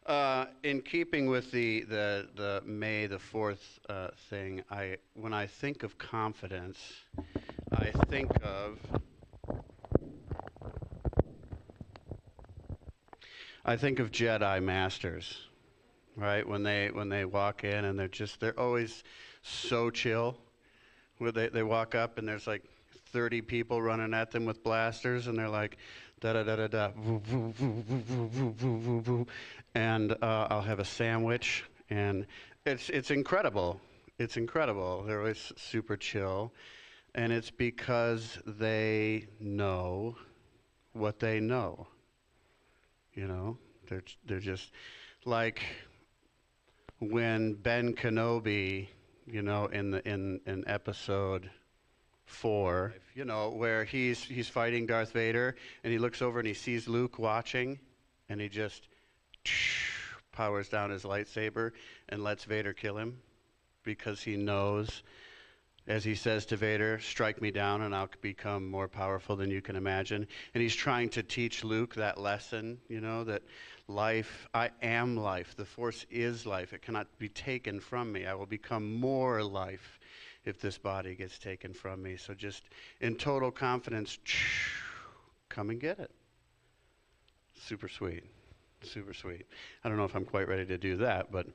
So, in keeping with the May the 4th thing, when I think of confidence, I think of I think of Jedi masters, right? When they walk in and they're always so chill. Where they walk up and there's like 30 people running at them with blasters and they're like da da da da da voo, voo, voo, voo, voo, voo, voo, voo, voo. And I'll have a sandwich and it's incredible. It's incredible. They're always super chill, and it's because they know what they know. You know, they're just like when Ben Kenobi, in episode 4, where he's fighting Darth Vader, and he looks over and he sees Luke watching, and he just powers down his lightsaber and lets Vader kill him because he knows, as he says to Vader, strike me down and I'll become more powerful than you can imagine. And he's trying to teach Luke that lesson, that life, I am life. The Force is life. It cannot be taken from me. I will become more life if this body gets taken from me. So just in total confidence, come and get it. Super sweet. Super sweet. I don't know if I'm quite ready to do that, but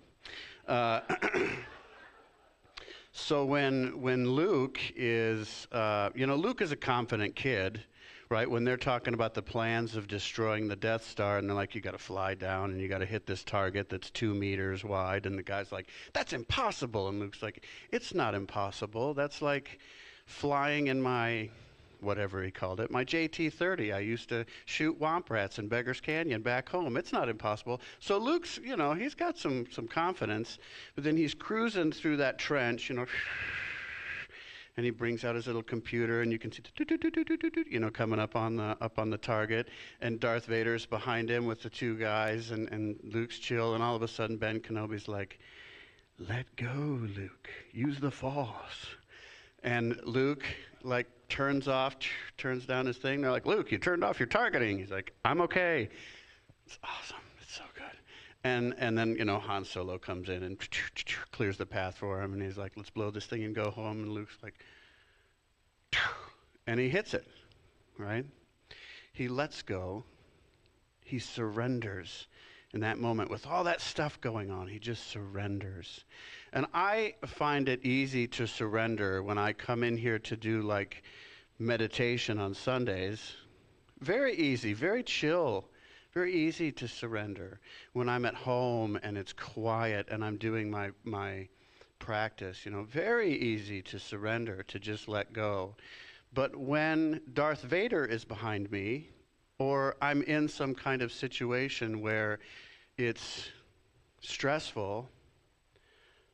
so when Luke is, Luke is a confident kid, right? When they're talking about the plans of destroying the Death Star, and they're like, you got to fly down and you got to hit this target that's 2 meters wide, and the guy's like, that's impossible. And Luke's like, it's not impossible. That's like flying in my, whatever he called it, my JT-30. I used to shoot womp rats in Beggars Canyon back home. It's not impossible. So Luke's, he's got some confidence, but then he's cruising through that trench, and he brings out his little computer, and you can see, coming up on the target, and Darth Vader's behind him with the 2 guys, and Luke's chill, and all of a sudden Ben Kenobi's like, let go, Luke. Use the Force. And Luke, turns down his thing. They're like, Luke, you turned off your targeting. He's like, I'm okay. It's awesome. It's so good. And then, Han Solo comes in and clears the path for him. And he's like, let's blow this thing and go home. And Luke's like, and he hits it, right? He lets go. He surrenders in that moment with all that stuff going on. He just surrenders. And I find it easy to surrender when I come in here to do meditation on Sundays. Very easy, very chill, very easy to surrender. When I'm at home and it's quiet and I'm doing my practice, very easy to surrender, to just let go. But when Darth Vader is behind me, or I'm in some kind of situation where it's stressful,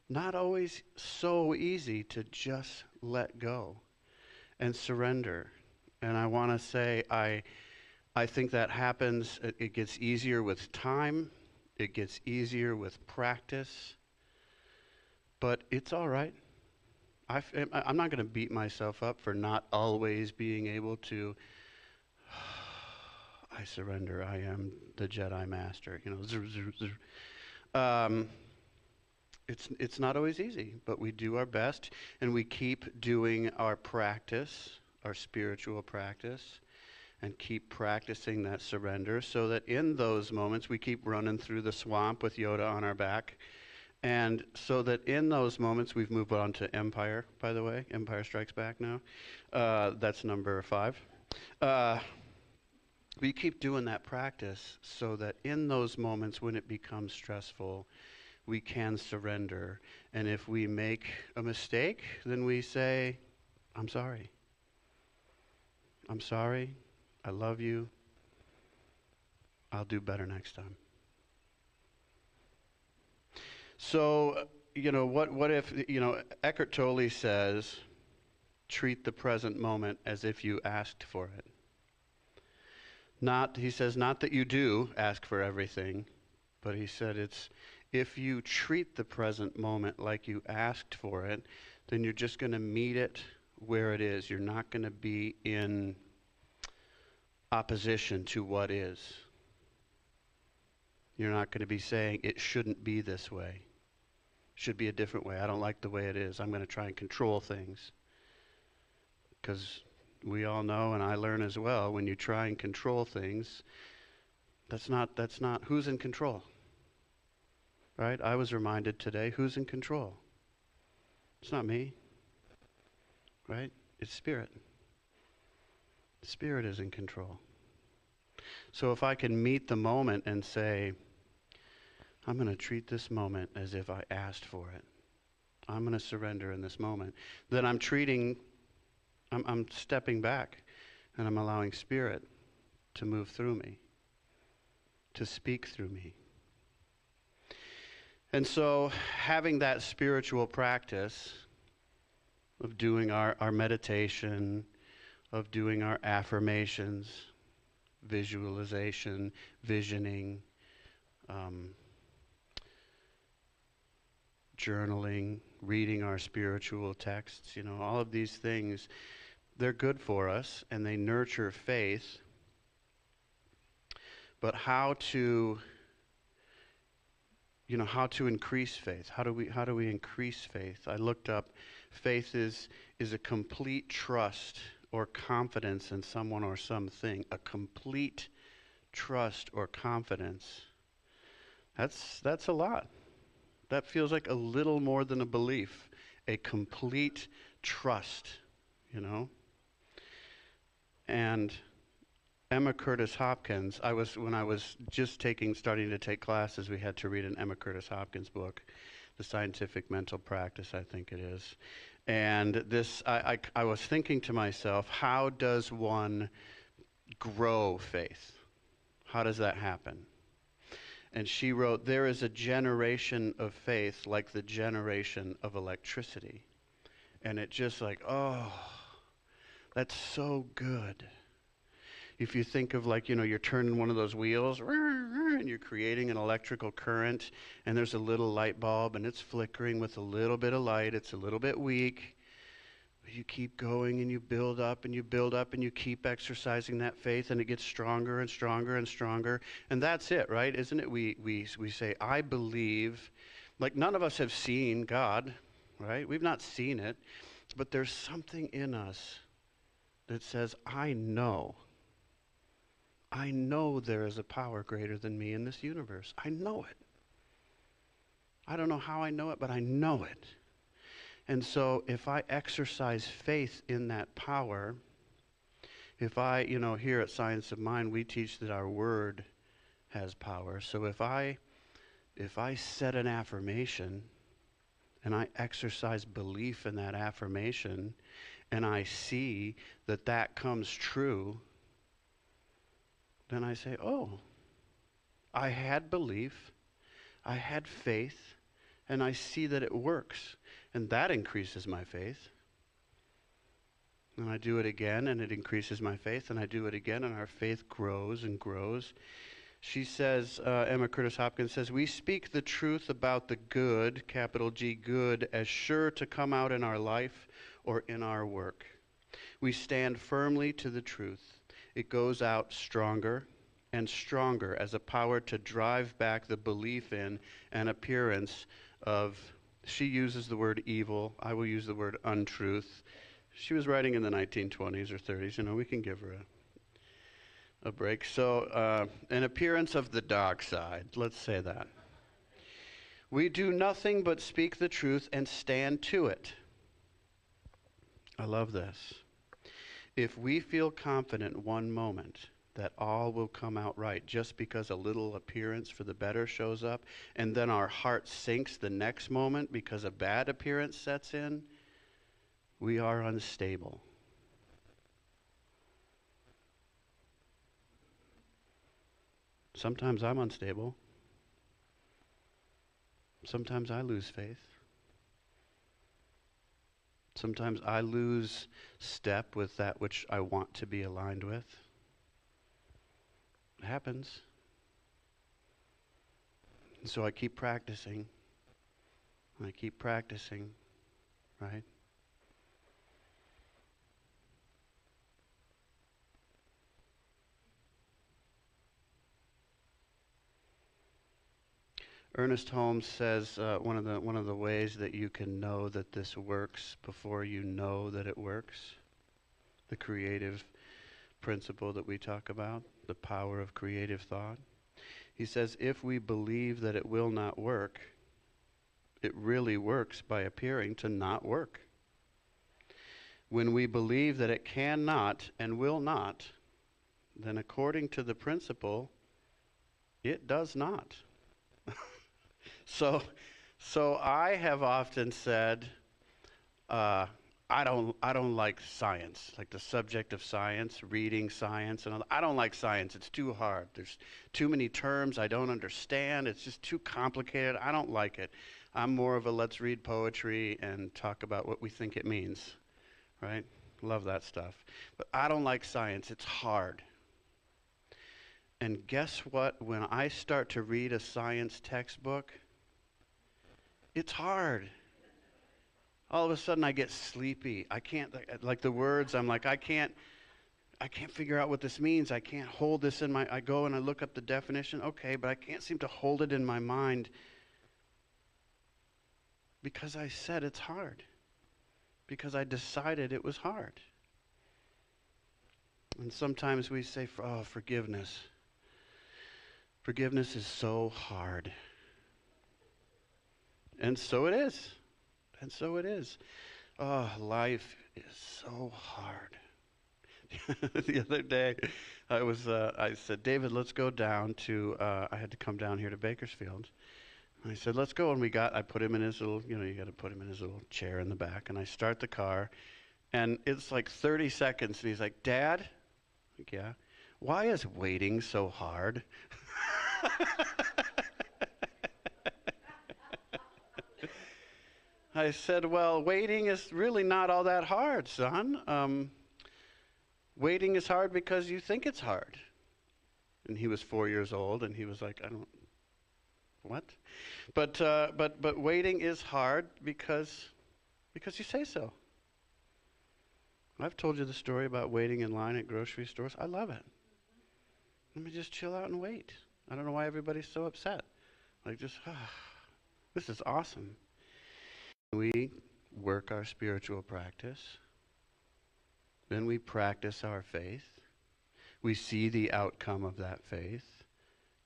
not always so easy to just let go and surrender. And I want to say I think that happens, it gets easier with time, it gets easier with practice, but it's all right. I'm not going to beat myself up for not always being able to, I surrender, I am the Jedi Master, It's not always easy, but we do our best, and we keep doing our practice, our spiritual practice, and keep practicing that surrender, so that in those moments we keep running through the swamp with Yoda on our back, and so that in those moments we've moved on to Empire, by the way. Empire Strikes Back now. That's number 5. We keep doing that practice so that in those moments when it becomes stressful, we can surrender. And if we make a mistake, then we say, I'm sorry. I'm sorry. I love you. I'll do better next time. So, what if, Eckhart Tolle says, treat the present moment as if you asked for it. He says, not that you do ask for everything, but he said it's, if you treat the present moment like you asked for it, then you're just going to meet it where it is. You're not going to be in opposition to what is. You're not going to be saying, it shouldn't be this way. It should be a different way. I don't like the way it is. I'm going to try and control things. Because we all know, and I learn as well, when you try and control things, that's not who's in control. Right? I was reminded today, who's in control? It's not me. Right? It's Spirit. Spirit is in control. So if I can meet the moment and say, I'm going to treat this moment as if I asked for it. I'm going to surrender in this moment. Then I'm stepping back and I'm allowing Spirit to move through me, to speak through me. And so having that spiritual practice of doing our meditation, of doing our affirmations, visualization, visioning, journaling, reading our spiritual texts, all of these things, they're good for us and they nurture faith. But how to increase faith? How do we increase faith? I looked up, faith is a complete trust or confidence in someone or something. A complete trust or confidence. That's a lot. That feels like a little more than a belief. A complete trust, And Emma Curtis Hopkins, when I was just starting to take classes, we had to read an Emma Curtis Hopkins book, The Scientific Mental Practice, I think it is. And this, I was thinking to myself, how does one grow faith? How does that happen? And she wrote, there is a generation of faith like the generation of electricity. And it just like, oh, that's so good. If you think of you're turning one of those wheels and you're creating an electrical current and there's a little light bulb and it's flickering with a little bit of light, it's a little bit weak. You keep going and you build up and you build up and you keep exercising that faith and it gets stronger and stronger and stronger. And that's it, right? Isn't it? We say, I believe. Like none of us have seen God, right? We've not seen it. But there's something in us that says, I know there is a power greater than me in this universe. I know it. I don't know how I know it, but I know it. And so if I exercise faith in that power, if I, here at Science of Mind, we teach that our word has power. So if I set an affirmation and I exercise belief in that affirmation and I see that comes true, then I say, oh, I had belief, I had faith, and I see that it works. And that increases my faith. And I do it again, and it increases my faith. And I do it again, and our faith grows and grows. She says, Emma Curtis Hopkins says, we speak the truth about the good, capital G, good, as sure to come out in our life or in our work. We stand firmly to the truth. It goes out stronger and stronger as a power to drive back the belief in and appearance of, she uses the word evil, I will use the word untruth. She was writing in the 1920s or 30s, we can give her a break. So, an appearance of the dark side, let's say that. We do nothing but speak the truth and stand to it. I love this. If we feel confident one moment that all will come out right just because a little appearance for the better shows up, and then our heart sinks the next moment because a bad appearance sets in, we are unstable. Sometimes I'm unstable. Sometimes I lose faith. Sometimes I lose step with that which I want to be aligned with. It happens. And so I keep practicing. I keep practicing, right? Ernest Holmes says one of the ways that you can know that this works before you know that it works, the creative principle that we talk about, the power of creative thought. He says, if we believe that it will not work, it really works by appearing to not work. When we believe that it cannot and will not, then according to the principle, it does not. So I have often said, I don't like science, like the subject of science, reading science, and all that. I don't like science. It's too hard. There's too many terms I don't understand. It's just too complicated. I don't like it. I'm more of a let's read poetry and talk about what we think it means, right? Love that stuff. But I don't like science. It's hard. And guess what? When I start to read a science textbook, it's hard. All of a sudden I get sleepy. I can't, like the words, I'm like, I can't figure out what this means. I can't hold this in my, I go and I look up the definition, okay, but I can't seem to hold it in my mind because I said it's hard. Because I decided it was hard. And sometimes we say, oh, forgiveness. Forgiveness is so hard. And so it is. And so it is. Oh, life is so hard. The other day, I said, David, let's go down to, I had to come down here to Bakersfield. And I said, let's go. And I put him in his little, you got to put him in his little chair in the back. And I start the car. And it's like 30 seconds. And he's like, Dad? I'm like, yeah. Why is waiting so hard? I said, well, waiting is really not all that hard, son. Waiting is hard because you think it's hard. And he was 4 years old, and he was like, what? But waiting is hard because you say so. I've told you the story about waiting in line at grocery stores. I love it. Let me just chill out and wait. I don't know why everybody's so upset. Like this is awesome. We work our spiritual practice. Then we practice our faith. We see the outcome of that faith,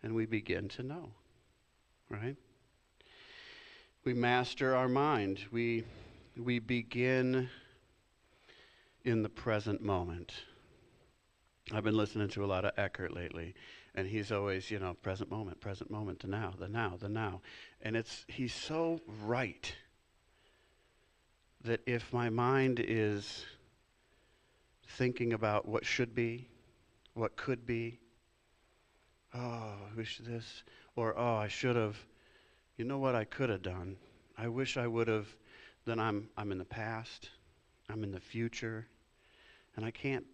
and we begin to know, right? We master our mind. We begin in the present moment. I've been listening to a lot of Eckhart lately, and he's always, present moment, the now, the now, the now. And he's so right that if my mind is thinking about what should be, what could be, oh, I wish this, or oh, I should have, you know what I could have done? I wish I would have, then I'm in the past, I'm in the future, and I can't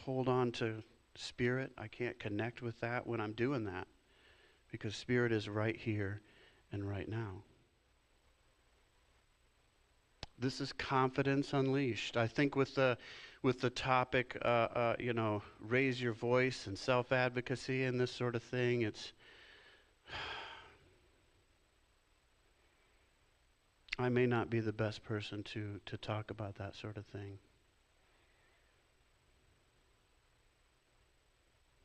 hold on to spirit. I can't connect with that when I'm doing that, because spirit is right here and right now. This is confidence unleashed. I think with the topic, raise your voice and self-advocacy and this sort of thing, I may not be the best person to talk about that sort of thing.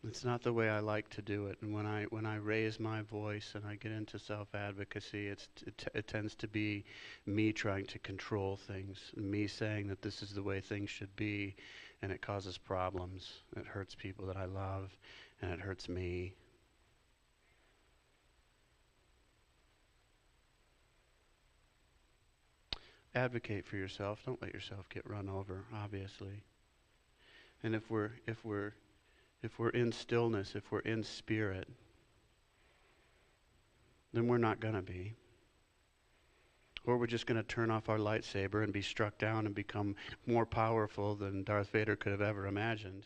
It's not the way I like to do it. And when I raise my voice and I get into self-advocacy, it tends to be me trying to control things, me saying that this is the way things should be, and it causes problems. It hurts people that I love, and it hurts me. Advocate for yourself. Don't let yourself get run over, obviously. And if we're in stillness, if we're in spirit, then we're not going to be. Or we're just going to turn off our lightsaber and be struck down and become more powerful than Darth Vader could have ever imagined.